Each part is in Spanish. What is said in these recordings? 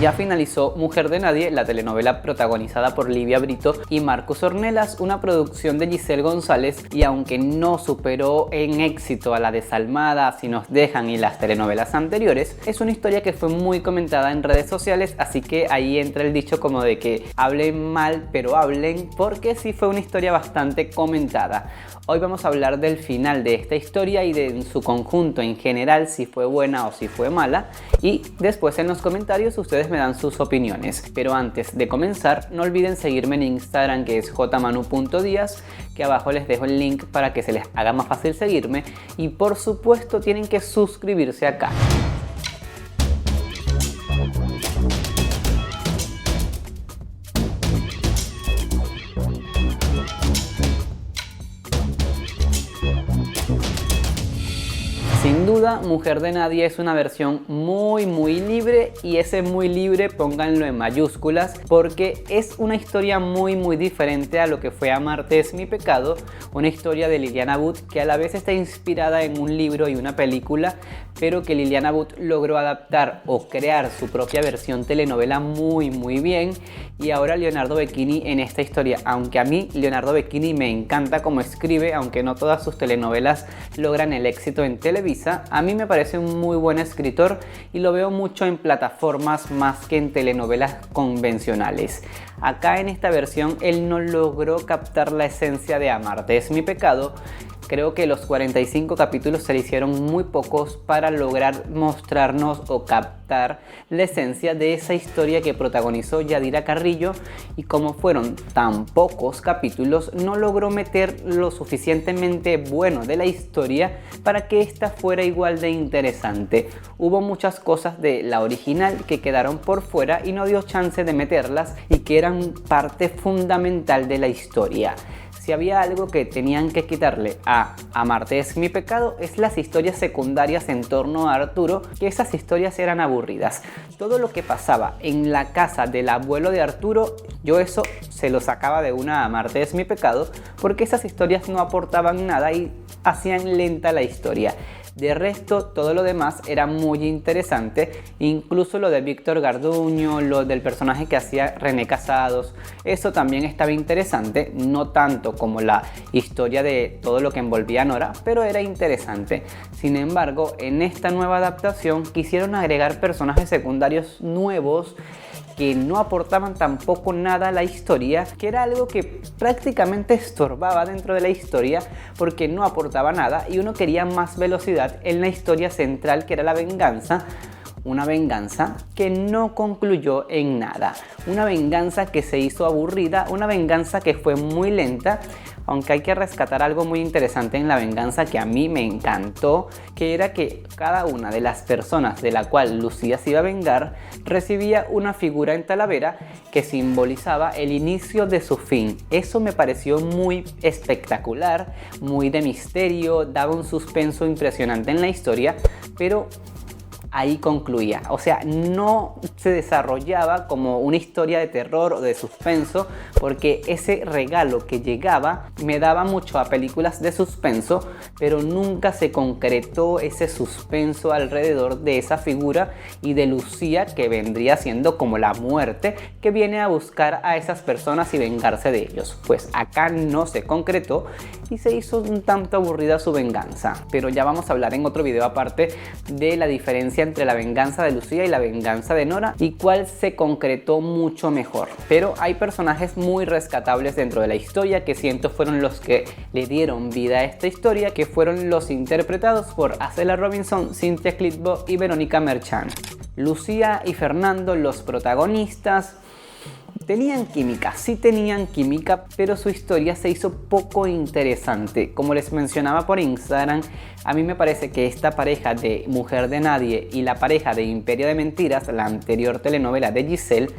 Ya finalizó Mujer de Nadie, la telenovela protagonizada por Livia Brito y Marcos Ornelas, una producción de Giselle González, y aunque no superó en éxito a la Desalmada, Si nos dejan y las telenovelas anteriores, es una historia que fue muy comentada en redes sociales, así que ahí entra el dicho como de que hablen mal pero hablen, porque sí fue una historia bastante comentada. Hoy vamos a hablar del final de esta historia y de en su conjunto en general, si fue buena o si fue mala, y después en los comentarios ustedes me dan sus opiniones. Pero antes de comenzar, no olviden seguirme en Instagram, que es jmanu.diaz, que abajo les dejo el link para que se les haga más fácil seguirme, y por supuesto tienen que suscribirse acá. Sin duda, Mujer de Nadie es una versión muy libre, y ese muy libre pónganlo en mayúsculas, porque es una historia muy diferente a lo que fue Amarte es mi pecado, una historia de Liliana But que a la vez está inspirada en un libro y una película, pero que Liliana But logró adaptar o crear su propia versión telenovela muy bien. Y ahora Leonardo Becchini en esta historia, aunque a mí Leonardo Becchini me encanta como escribe, aunque no todas sus telenovelas logran el éxito en Televisa, a mí me parece un muy buen escritor y lo veo mucho en plataformas más que en telenovelas convencionales. Acá en esta versión él no logró captar la esencia de Amarte es mi pecado. Creo que los 45 capítulos se le hicieron muy pocos para lograr mostrarnos o captar la esencia de esa historia que protagonizó Yadira Carrillo, y como fueron tan pocos capítulos no logró meter lo suficientemente bueno de la historia para que esta fuera igual de interesante. Hubo muchas cosas de la original que quedaron por fuera y no dio chance de meterlas, y que eran parte fundamental de la historia. Si había algo que tenían que quitarle a Amarte es mi pecado, es las historias secundarias en torno a Arturo, que esas historias eran aburridas. Todo lo que pasaba en la casa del abuelo de Arturo, yo eso se lo sacaba de una a Amarte es mi pecado, porque esas historias no aportaban nada y hacían lenta la historia. De resto, todo lo demás era muy interesante, incluso lo de Víctor Garduño, lo del personaje que hacía René Casados, eso también estaba interesante, no tanto como la historia de todo lo que envolvía a Nora, pero era interesante. Sin embargo, en esta nueva adaptación quisieron agregar personajes secundarios nuevos que no aportaban tampoco nada a la historia, que era algo que prácticamente estorbaba dentro de la historia porque no aportaba nada, y uno quería más velocidad en la historia central, que era la venganza. Una venganza que no concluyó en nada, una venganza que se hizo aburrida, una venganza que fue muy lenta, aunque hay que rescatar algo muy interesante en la venganza que a mí me encantó, que era que cada una de las personas de la cual Lucía se iba a vengar recibía una figura en Talavera que simbolizaba el inicio de su fin. Eso me pareció muy espectacular, muy de misterio, daba un suspenso impresionante en la historia, pero ahí concluía, o sea, no se desarrollaba como una historia de terror o de suspenso, porque ese regalo que llegaba me daba mucho a películas de suspenso, pero nunca se concretó ese suspenso alrededor de esa figura y de Lucía, que vendría siendo como la muerte que viene a buscar a esas personas y vengarse de ellos. Pues acá no se concretó y se hizo un tanto aburrida su venganza, pero ya vamos a hablar en otro video aparte de la diferencia entre la venganza de Lucía y la venganza de Nora y cuál se concretó mucho mejor. Pero hay personajes muy rescatables dentro de la historia que siento fueron los que le dieron vida a esta historia, que fueron los interpretados por Acela Robinson, Cynthia Clitbo y Verónica Merchant. Lucía y Fernando, los protagonistas, tenían química, sí tenían química, pero su historia se hizo poco interesante. Como les mencionaba por Instagram, a mí me parece que esta pareja de Mujer de Nadie y la pareja de Imperio de Mentiras, la anterior telenovela de Giselle,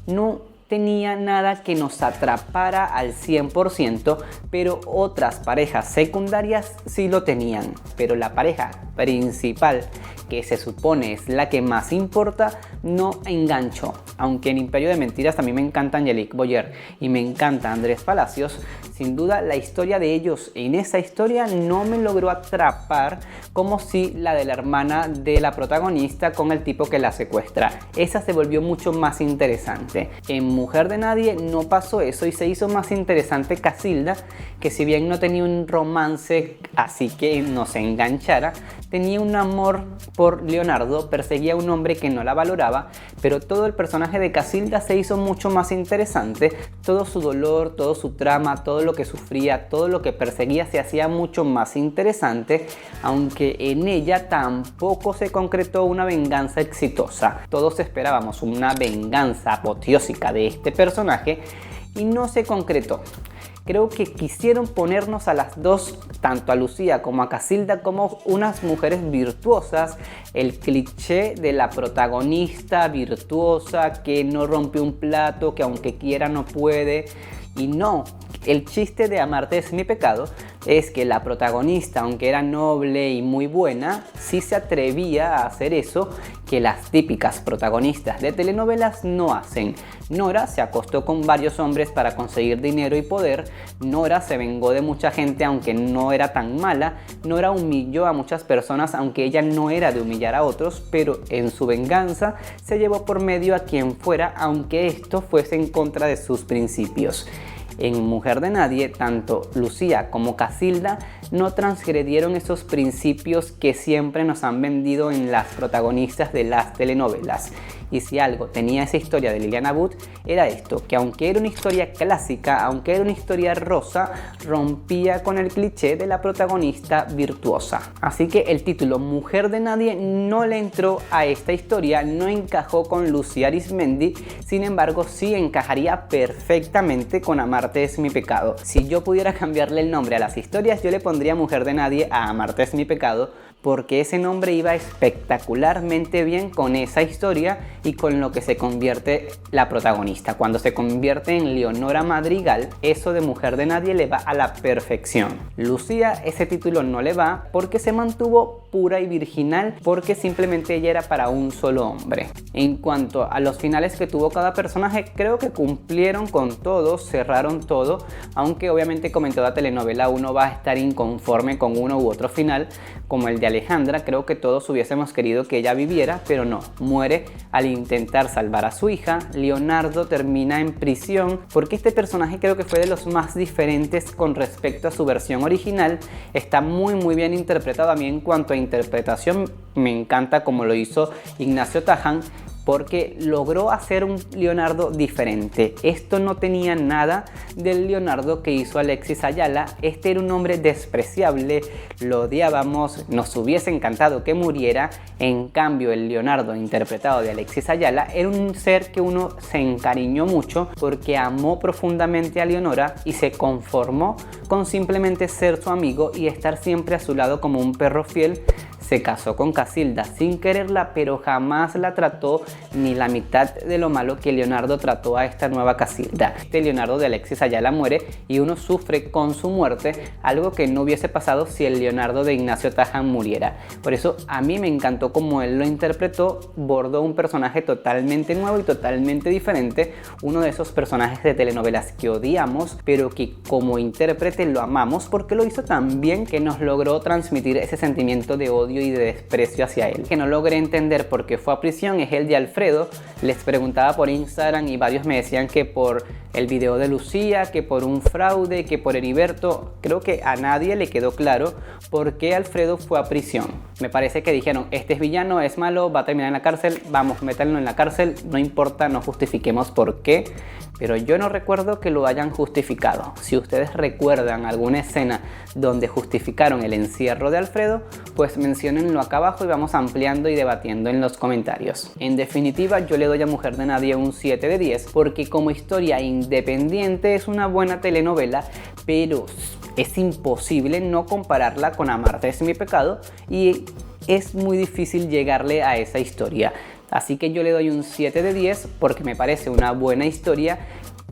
no tenía nada que nos atrapara al 100%, pero otras parejas secundarias sí lo tenían. Pero la pareja principal, que se supone es la que más importa, no enganchó. Aunque en Imperio de Mentiras también me encanta Angelique Boyer y me encanta Andrés Palacios, sin duda la historia de ellos en esa historia no me logró atrapar como si la de la hermana de la protagonista con el tipo que la secuestra. Esa se volvió mucho más interesante. En Mujer de Nadie no pasó eso y se hizo más interesante Casilda, que si bien no tenía un romance así que nos enganchara, tenía un amor por Leonardo, perseguía a un hombre que no la valoraba, pero todo el personaje de Casilda se hizo mucho más interesante. Todo su dolor, todo su trama, todo lo que sufría, todo lo que perseguía se hacía mucho más interesante, aunque en ella tampoco se concretó una venganza exitosa. Todos esperábamos una venganza apoteósica de este personaje y no se concretó. Creo que quisieron ponernos a las dos, tanto a Lucía como a Casilda, como unas mujeres virtuosas. El cliché de la protagonista virtuosa que no rompe un plato, que aunque quiera no puede. Y no, el chiste de Amarte es mi pecado es que la protagonista, aunque era noble y muy buena, sí se atrevía a hacer eso que las típicas protagonistas de telenovelas no hacen. Nora se acostó con varios hombres para conseguir dinero y poder. Nora se vengó de mucha gente aunque no era tan mala. Nora humilló a muchas personas aunque ella no era de humillar a otros, pero en su venganza se llevó por medio a quien fuera aunque esto fuese en contra de sus principios. En Mujer de Nadie, tanto Lucía como Casilda no transgredieron esos principios que siempre nos han vendido en las protagonistas de las telenovelas. Y si algo tenía esa historia de Liliana Wood, era esto, que aunque era una historia clásica, aunque era una historia rosa, rompía con el cliché de la protagonista virtuosa. Así que el título Mujer de Nadie no le entró a esta historia, no encajó con Lucía Arismendi, sin embargo sí encajaría perfectamente con Amarte es mi pecado. Si yo pudiera cambiarle el nombre a las historias, yo le pondría Mujer de Nadie a Amarte es mi pecado, porque ese nombre iba espectacularmente bien con esa historia y con lo que se convierte la protagonista. Cuando se convierte en Leonora Madrigal, eso de Mujer de Nadie le va a la perfección. Lucía, ese título no le va porque se mantuvo pura y virginal, porque simplemente ella era para un solo hombre. En cuanto a los finales que tuvo cada personaje, creo que cumplieron con todo, cerraron todo, aunque obviamente como en toda telenovela uno va a estar inconforme con uno u otro final, como el de Alejandra. Creo que todos hubiésemos querido que ella viviera, pero no, muere al intentar salvar a su hija. Leonardo termina en prisión porque este personaje creo que fue de los más diferentes con respecto a su versión original. Está muy bien interpretado. A mí en cuanto a interpretación me encanta como lo hizo Ignacio Taján, porque logró hacer un Leonardo diferente. Esto no tenía nada del Leonardo que hizo Alexis Ayala. Este era un hombre despreciable, lo odiábamos, nos hubiese encantado que muriera. En cambio, el Leonardo interpretado de Alexis Ayala era un ser que uno se encariñó mucho porque amó profundamente a Leonora y se conformó con simplemente ser su amigo y estar siempre a su lado como un perro fiel. Se casó con Casilda sin quererla, pero jamás la trató ni la mitad de lo malo que Leonardo trató a esta nueva Casilda. Este Leonardo de Alexis Ayala muere y uno sufre con su muerte, algo que no hubiese pasado si el Leonardo de Ignacio Taján muriera. Por eso a mí me encantó cómo él lo interpretó, bordó un personaje totalmente nuevo y totalmente diferente, uno de esos personajes de telenovelas que odiamos, pero que como intérprete lo amamos porque lo hizo tan bien que nos logró transmitir ese sentimiento de odio y de desprecio hacia él. Que no logré entender por qué fue a prisión es el de Alfredo. Les preguntaba por Instagram y varios me decían que por el video de Lucía, que por un fraude, que por Heriberto. Creo que a nadie le quedó claro por qué Alfredo fue a prisión. Me parece que dijeron, este es villano, es malo, va a terminar en la cárcel, vamos, métanlo en la cárcel, no importa, no justifiquemos por qué. Pero yo no recuerdo que lo hayan justificado. Si ustedes recuerdan alguna escena donde justificaron el encierro de Alfredo, pues menciónenlo acá abajo y vamos ampliando y debatiendo en los comentarios. En definitiva, yo le doy a Mujer de Nadie un 7 de 10 porque como historia independiente es una buena telenovela, pero es imposible no compararla con Amarte es mi pecado y es muy difícil llegarle a esa historia. Así que yo le doy un 7 de 10 porque me parece una buena historia,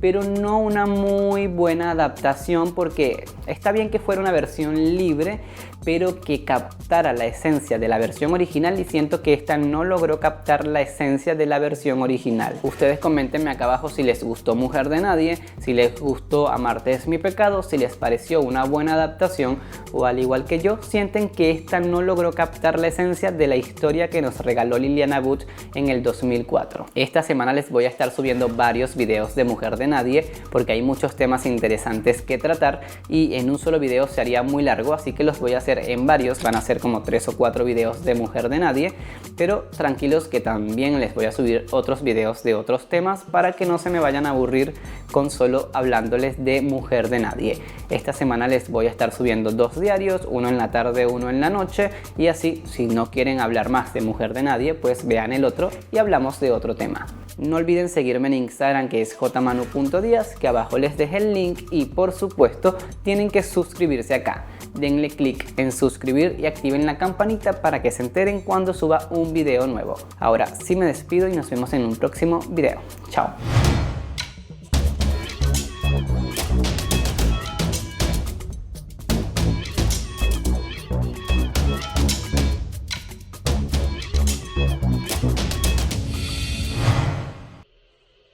pero no una muy buena adaptación, porque está bien que fuera una versión libre, pero que captara la esencia de la versión original, y siento que esta no logró captar la esencia de la versión original. Ustedes coméntenme acá abajo si les gustó Mujer de Nadie, si les gustó Amarte es mi pecado, si les pareció una buena adaptación o, al igual que yo, sienten que esta no logró captar la esencia de la historia que nos regaló Liliana But en el 2004. Esta semana les voy a estar subiendo varios videos de Mujer de Nadie porque hay muchos temas interesantes que tratar y en un solo video se haría muy largo, así que los voy a hacer en varios. Van a ser como 3 o 4 videos de Mujer de Nadie, pero tranquilos que también les voy a subir otros videos de otros temas para que no se me vayan a aburrir con solo hablándoles de Mujer de Nadie. Esta semana les voy a estar subiendo 2 diarios, uno en la tarde, uno en la noche, y así si no quieren hablar más de Mujer de Nadie, pues vean el otro y hablamos de otro tema. No olviden seguirme en Instagram, que es jmanu.diaz, que abajo les dejé el link, y por supuesto tienen que suscribirse acá. Denle click en suscribir y activen la campanita para que se enteren cuando suba un video nuevo. Ahora sí me despido y nos vemos en un próximo video. Chao.